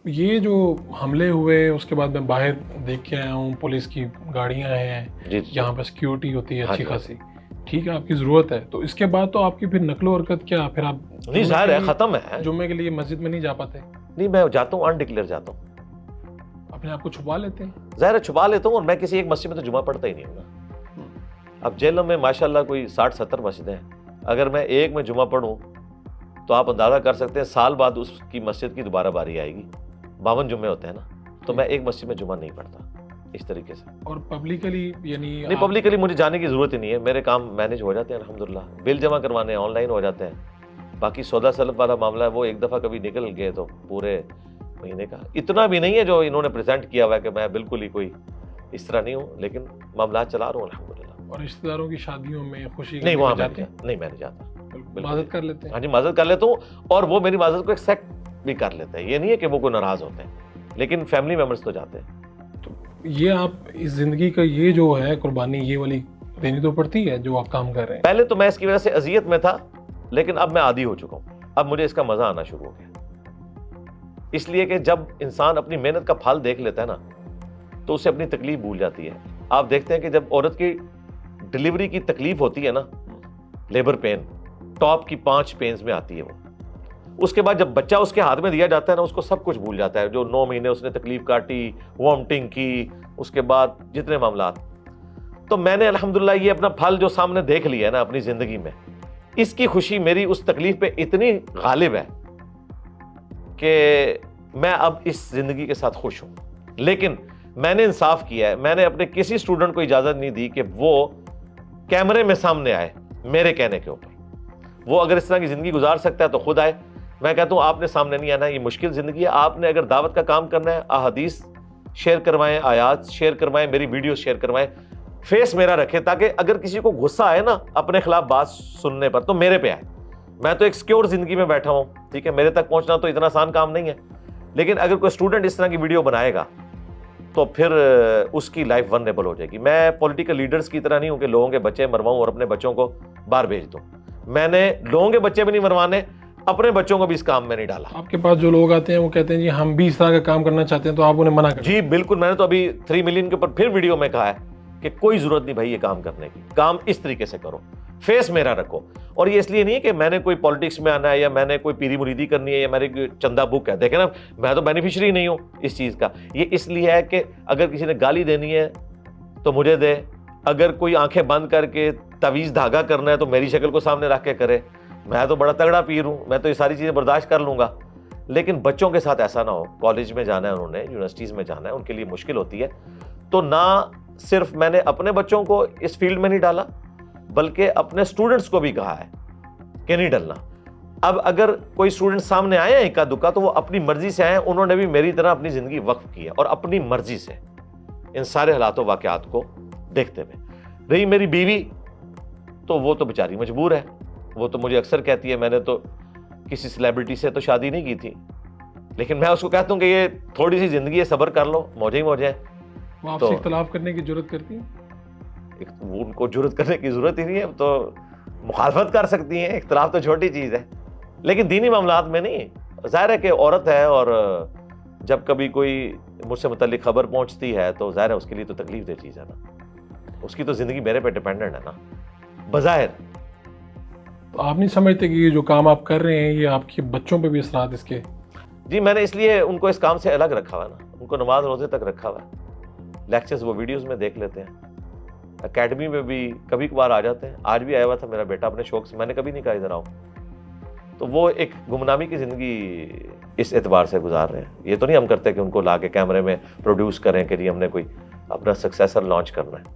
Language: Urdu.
یہ جو حملے ہوئے اس کے بعد میں باہر دیکھ کے آیا ہوں، پولیس کی گاڑیاں ہیں یہاں پہ، سیکیورٹی ہوتی ہے اچھی خاصی، ٹھیک ہے، آپ کی ضرورت ہے، تو اس کے بعد تو آپ کی پھر نقل و حرکت کیا؟ پھر آپ نہیں ظاہر ہے ختم ہے. جمعے کے لیے مسجد میں نہیں جا پاتے؟ نہیں میں جاتا ہوں، انڈکلیئر جاتا ہوں. اپنے آپ کو چھپا لیتے ہیں؟ ظاہر ہے چھپا لیتا ہوں، اور میں کسی ایک مسجد میں تو جمعہ پڑھتا ہی نہیں ہوں نا. اب جیلوں میں ماشاءاللہ کوئی 60-70 مسجدیں ہیں، اگر میں ایک میں جمعہ پڑھوں تو آپ اندازہ کر سکتے ہیں سال بعد اس کی مسجد کی دوبارہ باری آئے گی. 52 جمعے ہوتے ہیں نا، تو میں ایک مسجد میں جمعہ نہیں پڑھتا اس طریقے سے. اور پبلکلی یعنی نہیں پبلکلی مجھے جانے کی ضرورت ہی نہیں ہے، میرے کام مینیج ہو جاتے ہیں الحمدللہ. بل جمع کروانے آن لائن ہو جاتے ہیں. باقی سودا سلف والا معاملہ ہے وہ ایک دفعہ کبھی نکل گئے تو پورے مہینے کا اتنا بھی نہیں ہے جو انہوں نے پریزنٹ کیا ہوا ہے کہ میں بالکل ہی کوئی اس طرح نہیں ہوں، لیکن معاملات چلا رہا ہوں الحمدللہ. اور رشتہ داروں کی شادیوں میں خوشی نہیں وہاں جاتے ہیں؟ نہیں میں نہیں جاتا. معذرت کر لیتے ہیں؟ ہاں جی معذرت کر لیتا ہوں، اور وہ میری معذرت کو ایکسیپٹ بھی کر لیتے ہیں. یہ نہیں ہے کہ وہ کوئی ناراض ہوتے ہیں، لیکن فیملی ممبرس تو جاتے ہیں. تو یہ آپ اس زندگی کا یہ جو ہے قربانی یہ والی دینی تو پڑتی ہے جو آپ کام کر رہے ہیں؟ پہلے تو میں اس کی وجہ سے اذیت میں تھا، لیکن اب میں عادی ہو چکا ہوں. اب مجھے اس کا مزہ آنا شروع ہو گیا. اس لیے کہ جب انسان اپنی محنت کا پھل دیکھ لیتا ہے نا تو اسے اپنی تکلیف بھول جاتی ہے. آپ دیکھتے ہیں کہ جب عورت کی ڈلیوری کی تکلیف ہوتی ہے نا، لیبر پین ٹاپ کی 5 پینز میں آتی ہے وہ. اس کے بعد جب بچہ اس کے ہاتھ میں دیا جاتا ہے نا، اس کو سب کچھ بھول جاتا ہے. جو 9 مہینے اس نے تکلیف کاٹی، وامٹنگ کی، اس کے بعد جتنے معاملات. تو میں نے الحمدللہ یہ اپنا پھل جو سامنے دیکھ لیا ہے نا اپنی زندگی میں، اس کی خوشی میری اس تکلیف پہ اتنی غالب ہے کہ میں اب اس زندگی کے ساتھ خوش ہوں. لیکن میں نے انصاف کیا ہے، میں نے اپنے کسی اسٹوڈنٹ کو اجازت نہیں دی کہ وہ کیمرے میں سامنے آئے میرے کہنے کے اوپر. وہ اگر اس طرح کی زندگی گزار سکتا ہے تو خود آئے. میں کہتا ہوں آپ نے سامنے نہیں آنا، یہ مشکل زندگی ہے. آپ نے اگر دعوت کا کام کرنا ہے، احادیث شیئر کروائیں، آیات شیئر کروائیں، میری ویڈیوز شیئر کروائیں، فیس میرا رکھے تاکہ اگر کسی کو غصہ آئے نا اپنے خلاف بات سننے پر تو میرے پہ آئے. میں تو ایک سیکیور زندگی میں بیٹھا ہوں، ٹھیک ہے، میرے تک پہنچنا تو اتنا آسان کام نہیں ہے. لیکن اگر کوئی اسٹوڈنٹ اس طرح کی ویڈیو بنائے گا تو پھر اس کی لائف ونریبل ہو جائے گی. میں پولیٹیکل لیڈرز کی طرح نہیں ہوں کہ لوگوں کے بچے مرواؤں اور اپنے بچوں کو باہر بھیج دوں. میں نے لوگوں کے بچے بھی نہیں مروانے، اپنے بچوں کو بھی اس کام میں نہیں ڈالا. آپ کے پاس جو لوگ آتے ہیں وہ کہتے ہیں جی ہم بھی اس طرح کا کام کرنا چاہتے ہیں، تو آپ انہیں منع کریں؟ جی بالکل. میں نے تو ابھی 3 ملین کے اوپر پھر ویڈیو میں کہا ہے کہ کوئی ضرورت نہیں بھائی یہ کام کرنے کی، کام اس طریقے سے کرو، فیس میرا رکھو. اور یہ اس لیے نہیں کہ میں نے کوئی پالیٹکس میں آنا ہے یا میں نے کوئی پیری مریدی کرنی ہے یا میری کوئی چندہ بک ہے. دیکھیں نا میں تو بینیفیشری نہیں ہوں اس چیز کا. یہ اس لیے ہے کہ اگر کسی نے گالی دینی ہے تو مجھے دے، اگر کوئی آنکھیں بند کر کے تعویذ دھاگا کرنا ہے تو میری شکل کو سامنے رکھ کے کرے. میں تو بڑا تگڑا پیر ہوں، میں تو یہ ساری چیزیں برداشت کر لوں گا. لیکن بچوں کے ساتھ ایسا نہ ہو. کالج میں جانا ہے انہوں نے، یونیورسٹیز میں جانا ہے، ان کے لیے مشکل ہوتی ہے. تو نہ صرف میں نے اپنے بچوں کو اس فیلڈ میں نہیں ڈالا بلکہ اپنے اسٹوڈنٹس کو بھی کہا ہے کہ نہیں ڈلنا. اب اگر کوئی اسٹوڈنٹ سامنے آئے ہیں اکا دکا تو وہ اپنی مرضی سے آئے، انہوں نے بھی میری طرح اپنی زندگی وقف کی ہے اور اپنی مرضی سے ان سارے حالات و واقعات کو دیکھتے ہوئے. رہی میری بیوی تو وہ تو بیچاری مجبور ہے. وہ تو مجھے اکثر کہتی ہے میں نے تو کسی سیلیبریٹی سے تو شادی نہیں کی تھی، لیکن میں اس کو کہتا ہوں کہ یہ تھوڑی سی زندگی ہے، صبر کر لو، موجیں ہی موجیں. وہ آپ سے اختلاف کرنے کی ضرورت کرتی ہیں؟ ان کو جرت کرنے کی ضرورت ہی نہیں ہے، تو مخالفت کر سکتی ہیں. اختلاف تو چھوٹی چیز ہے، لیکن دینی معاملات میں نہیں. ظاہر ہے کہ عورت ہے اور جب کبھی کوئی مجھ سے متعلق خبر پہنچتی ہے تو ظاہر ہے اس کے لیے تو تکلیف دہ چیز ہے نا. اس کی تو زندگی میرے پہ ڈپینڈنٹ ہے نا بظاہر. تو آپ نہیں سمجھتے کہ یہ جو کام آپ کر رہے ہیں یہ آپ کے بچوں پہ بھی اثرات اس کے؟ جی میں نے اس لیے ان کو اس کام سے الگ رکھا ہوا ہے نا، ان کو نماز روزے تک رکھا ہوا ہے. لیکچرز وہ ویڈیوز میں دیکھ لیتے ہیں، اکیڈمی میں بھی کبھی کبھار آ جاتے ہیں. آج بھی آیا ہوا تھا میرا بیٹا اپنے شوق سے، میں نے کبھی نہیں کہا ادھر آؤ. تو وہ ایک گمنامی کی زندگی اس اعتبار سے گزار رہے ہیں. یہ تو نہیں ہم کرتے کہ ان کو لا کے کیمرے میں پروڈیوس کریں کہ جی ہم نے کوئی اپنا سکسیسر لانچ کرنا ہے.